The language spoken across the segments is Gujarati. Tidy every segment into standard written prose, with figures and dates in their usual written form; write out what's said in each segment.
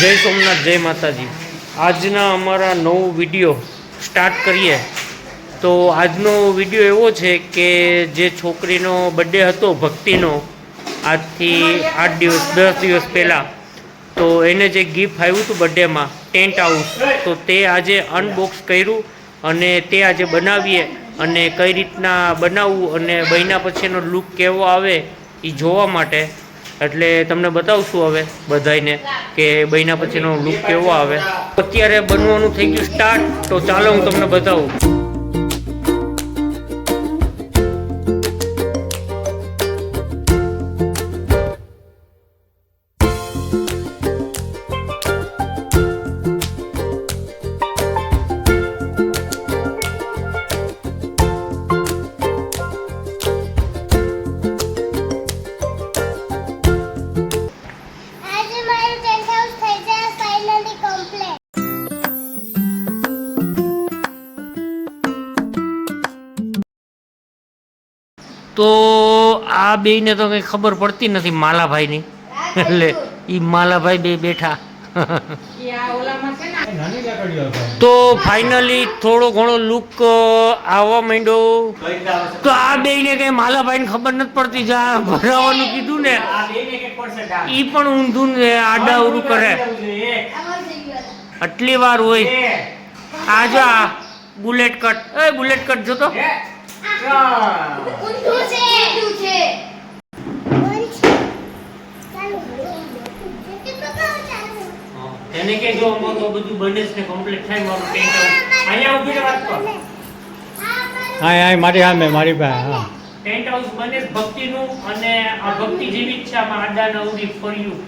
જય સોમનાથ, જય માતાજી. આજના અમારા નવો વિડીયો સ્ટાર્ટ કરીએ. તો આજનો વિડીયો એવો છે કે જે છોકરીનો બર્થડે હતો ભક્તિનો, આજથી 8 દિવસ 10 દિવસ પહેલાં, તો એને જે ગિફ્ટ આવ્યું હતું બર્થડેમાં ટેન્ટ હાઉસ, તો તે આજે અનબોક્સ કર્યું અને તે આજે બનાવીએ અને કઈ રીતના બનાવવું અને બન્યા પછીનો લુક કેવો આવે એ જોવા માટે એટલે તમને બતાવશું હવે બધાને કે બન્યા પછીનો લુક કેવો આવે. અત્યારે બનવાનું થઈ ગયું સ્ટાર્ટ, તો ચાલો હું તમને બતાવું. તો આ બેયને તો કંઈ ખબર પડતી નથી માલાભાઈની, એટલે એ માલાભાઈ બે બેઠા. તો ફાઇનલી થોડો ઘણો લુક આવવા માંડ્યો. તો આ બેયને કઈ માલાભાઈને ખબર નથી પડતી, જ્યાં ભરાવાનું કીધું ને એ પણ ઊંધું ને આડાવડું કરે. આટલી વાર હોય આ જો આ બુલેટ કટ, એ બુલેટ કટ જોતો એને કે જો અમારું બધું બને છે કમ્પ્લીટ થાય મારું ટેન્ટ હાઉસ. અહીંયા ઊભી વાત કર. હા મારી સામે મારી પાસે. હા, ટેન્ટ હાઉસ બને ભક્તિનું અને આ ભક્તિ જેવી જ છે. આમાં આડા નવરી ફર્યું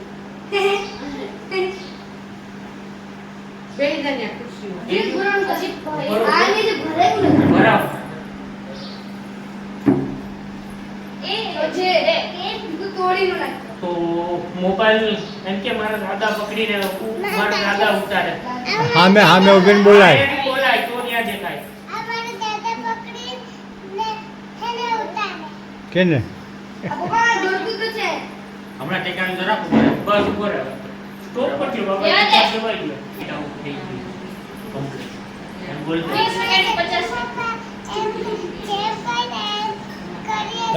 તો મોબાઈલ એમ કે મારા દાદા પકડીને મારા દાદા ઉતારે. સામે ઉભીને બોલાય તો ન્યા દેખાય. કેને હમણાં ટેકાનું જરા બસ ઉપર સ્ટોપ પર થયો બાબા જવાઈ ગયો. થઈ ગયું કમ્પ્લીટ એમ બોલ.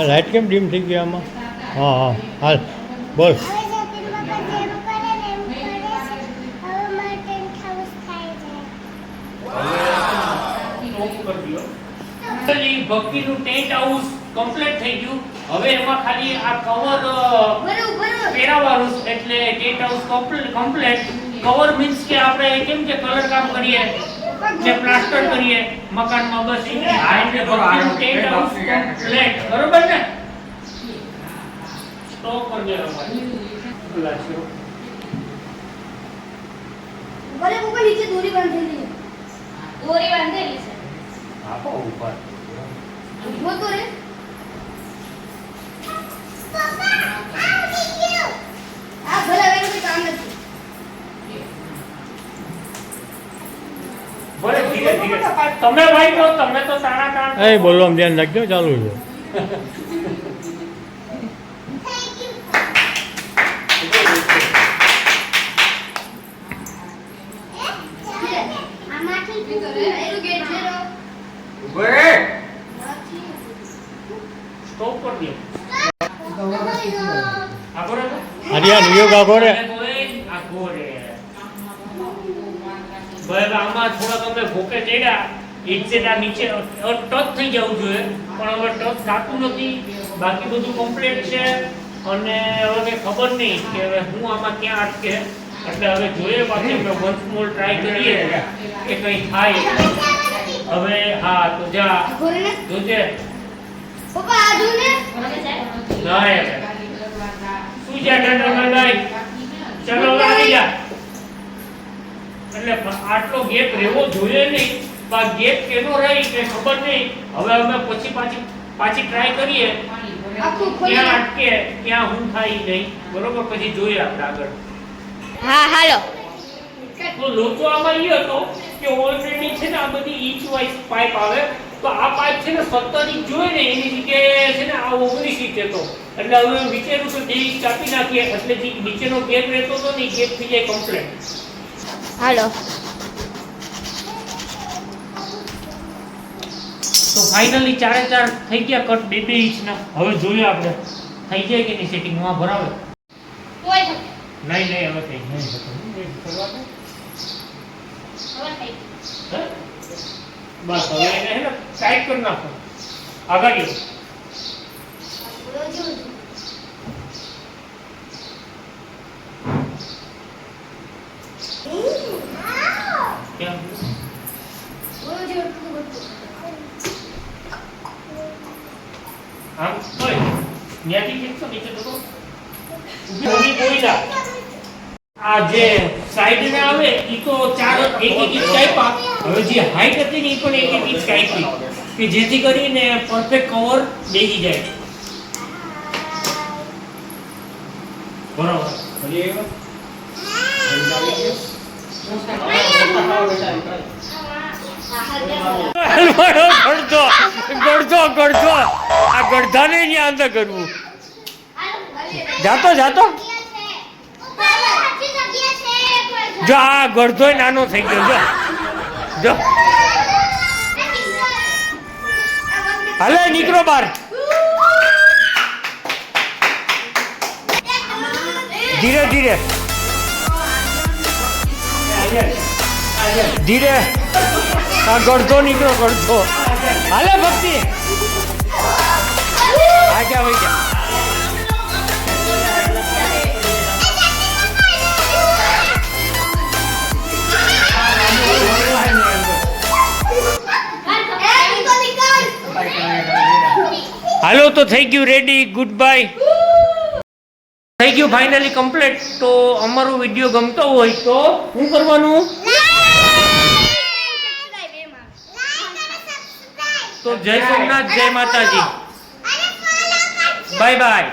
લાઈટ કેમ ડીમ થઈ ગઈ આમાં? હા હાલ બોલ. ભક્તિનું ટેન્ટ હાઉસ કમ્પ્લીટ થઈ ગયું. હવે એમાં ખાલી આ કવર પહેરાવવાનું, એટલે tent house complete. Cover means કે આપણે કેમ કે કલર કામ કરીએ ને પ્લાસ્ટર કરીએ મકાનમાં, બસ આ એટલે ભક્તિનું ટેન્ટ હાઉસ કમ્પ્લીટ. બરોબર ને? સ્ટોપ પર ગયો ભાઈ. બરે ઉપર નીચે દોરી બાંધેલી છે. આપો ઉપર वो तो रे पापा આવી ગયો. આ ભલા વેનું કોઈ કામ નથી. બોલે ધીરે ધીરે. તમે ભાઈ તો તમે તો તાણા તાણ. એ બોલવામાં ધ્યાન રાખજો, ચાલુ છે. સ્ટોપ પર દે. આગળ હરિયા નિયો ગાગોરે આગોરે. ભાઈ આમાં થોડા તમે ભોકે ચડ્યા એક્ઝેક્ટ નીચે ટચ થઈ જવું જોઈએ, પણ હવે ટચ થતું નથી. બાકી બધું કમ્પ્લીટ છે અને હવે કંઈ ખબર નહીં કે હવે હું આમાં ક્યાં અટકે. એટલે હવે જોઈએ બાકી અમે વન્સ મોર ટ્રાય કરીએ કે કંઈ થાય. હવે હા તો જા જોજે. પપ્પા આ જો ને ના શું છે ડંડર ભાઈ, ચલો આવી જા. એટલે આટલો ગેપ રહેવો જોઈએ નહીં. આ ગેપ કેનો રહી કે ખબર નહીં. હવે અમે પછી પાછી ટ્રાય કરીએ ક્યાં અટકે ક્યાં હું થાય નહીં. બરોબર, પછી જોઈએ આપણે આગળ. હા હાલો. તો લોચો આમાં એ હતો કે ઓલરેડી છે ને આ બધી ઇંચ વાઇઝ પાઇપ આવે તો આ પાઇપ છે ને 17 ઇંચ જોઈએ ને એની જગ્યાએ છે ને આ 19 ઇંચ હતો. એટલે હવે વિચાર્યું કે 2 ઇંચ કાપી નાખીએ એટલે જે નીચેનો ગેપ રહેતો હતો ને એ ગેપ થઈ જાય કમ્પ્લીટ. હાલો તો ફાઇનલી 4 થઈ ગયા કટ 2 ઇંચના. હવે જોઈએ આપણે થઈ જાય કે નહીં સેટિંગ માં બરાબર. કોઈ નહીં હવે થઈ હવે થઈ હે? બસ હવે એને હે ને ટાઈટ કરી નાખો આગળ. આમ કોઈ ન્યાથી કેટલો નીચે તો ઊભી કોઈ ના. આ જે સાઈડ ને આવે ઈ તો 4 એક ઇંચ કાપ્યા. હવે જે હાઈટ હતી ને ઈ પણ એક ઇંચ કાપી કે જેથી કરીને પરફેક્ટ કવર બેસી જાય. બરાબર. ગળધો આ ગળધાને ન્યા અંદર કરવું. જાતો જો આ ગળધો નાનો થઈ ગયો. જો હાલે નીકળો બહાર. ધીરે આ ગળધો નીકળો ગળધો. હાલે ભક્તિ આજા ભાઈ જા. હાલો તો થઈ ગયું રેડી. Good bye. થઈ ગયું ફાઇનલી કમ્પ્લીટ. તો અમારો વિડીયો ગમતો હોય તો શું કરવાનું? તો જય સોમનાથ, જય માતાજી, બાય બાય.